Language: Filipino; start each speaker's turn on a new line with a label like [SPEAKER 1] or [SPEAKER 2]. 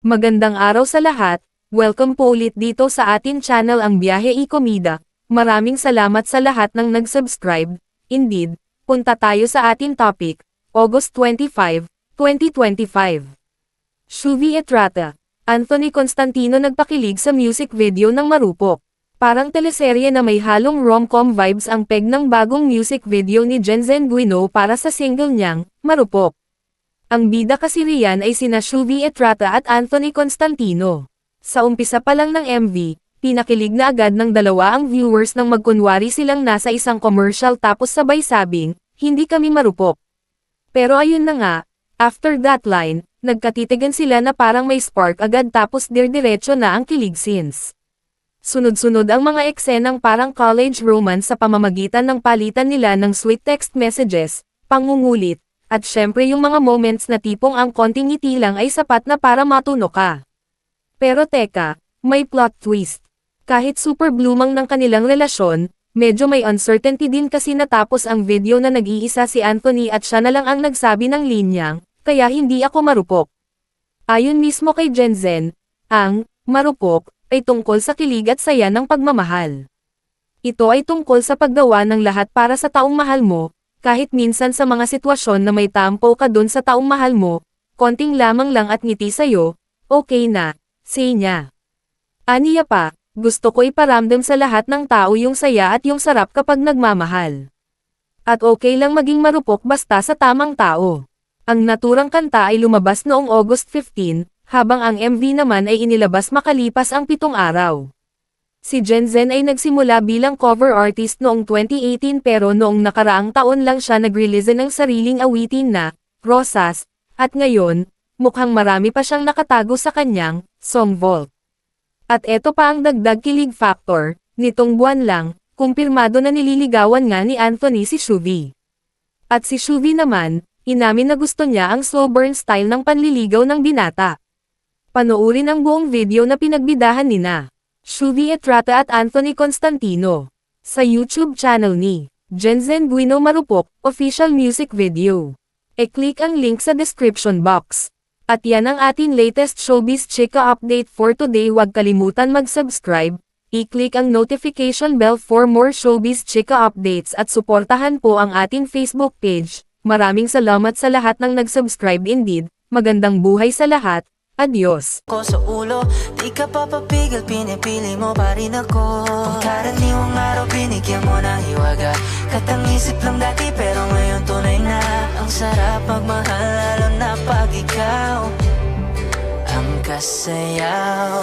[SPEAKER 1] Magandang araw sa lahat, welcome po ulit dito sa atin channel ang Biyahe y Komida. Maraming salamat sa lahat ng nag-subscribe. Indeed, punta tayo sa atin topic, August 25, 2025. Shuvi Etrata, Anthony Constantino nagpakilig sa music video ng Marupok. Parang teleserye na may halong rom-com vibes ang peg ng bagong music video ni Jensen Guino para sa single niyang, Marupok. Ang bida kasi riyan ay sina Shuvi Etrata at Anthony Constantino. Sa umpisa pa lang ng MV, pinakilig na agad ng dalawa ang viewers nang magkunwari silang nasa isang commercial tapos sabay sabing, hindi kami marupok. Pero ayun na nga, after that line, nagkatitigan sila na parang may spark agad tapos dirdiretso na ang kilig scenes. Sunod-sunod ang mga eksenang parang college romance sa pamamagitan ng palitan nila ng sweet text messages, pangungulit, at syempre yung mga moments na tipong ang konting ngiti lang ay sapat na para matuno ka. Pero teka, may plot twist. Kahit super bloomang ng kanilang relasyon, medyo may uncertainty din kasi natapos ang video na nag-iisa si Anthony at siya na lang ang nagsabi ng linyang, kaya hindi ako marupok. Ayon mismo kay Jensen, ang marupok ay tungkol sa kilig at saya ng pagmamahal. Ito ay tungkol sa paggawa ng lahat para sa taong mahal mo, kahit minsan sa mga sitwasyon na may tampo ka dun sa taong mahal mo, konting lamang lang at ngiti sa'yo, okay na, say niya. Aniya pa, gusto ko iparamdam sa lahat ng tao yung saya at yung sarap kapag nagmamahal. At okay lang maging marupok basta sa tamang tao. Ang naturang kanta ay lumabas noong August 15, habang ang MV naman ay inilabas makalipas ang 7 araw. Si Jensen ay nagsimula bilang cover artist noong 2018 pero noong nakaraang taon lang siya nag-release ng sariling awitin na, Rosas, at ngayon, mukhang marami pa siyang nakatago sa kanyang, Song Vault. At eto pa ang dagdag kilig factor, nitong buwan lang, kumpirmado na nililigawan nga ni Anthony si Shuvi. At si Shuvi naman, inamin na gusto niya ang slow burn style ng panliligaw ng binata. Panoorin ang buong video na pinagbidahan nina Shuvi Etrata at Anthony Constantino sa YouTube channel ni Jensen Guino Marupok, official music video. E-click ang link sa description box. At yan ang ating latest showbiz chika update for today. Huwag kalimutan mag-subscribe, i-click ang notification bell for more showbiz chika updates at suportahan po ang ating Facebook page. Maraming salamat sa lahat ng nag-subscribe. Indeed, magandang buhay sa lahat. Adios.
[SPEAKER 2] Ko sa ulo, di ka papapigil, pinipili mo pa rin ako. Pagkaraniwang araw, binigyan mo ng hiwaga. Katang-isip lang dati, pero ngayon tunay na. Ang sarap magmahal, lalo na pag ikaw ang kasayaw.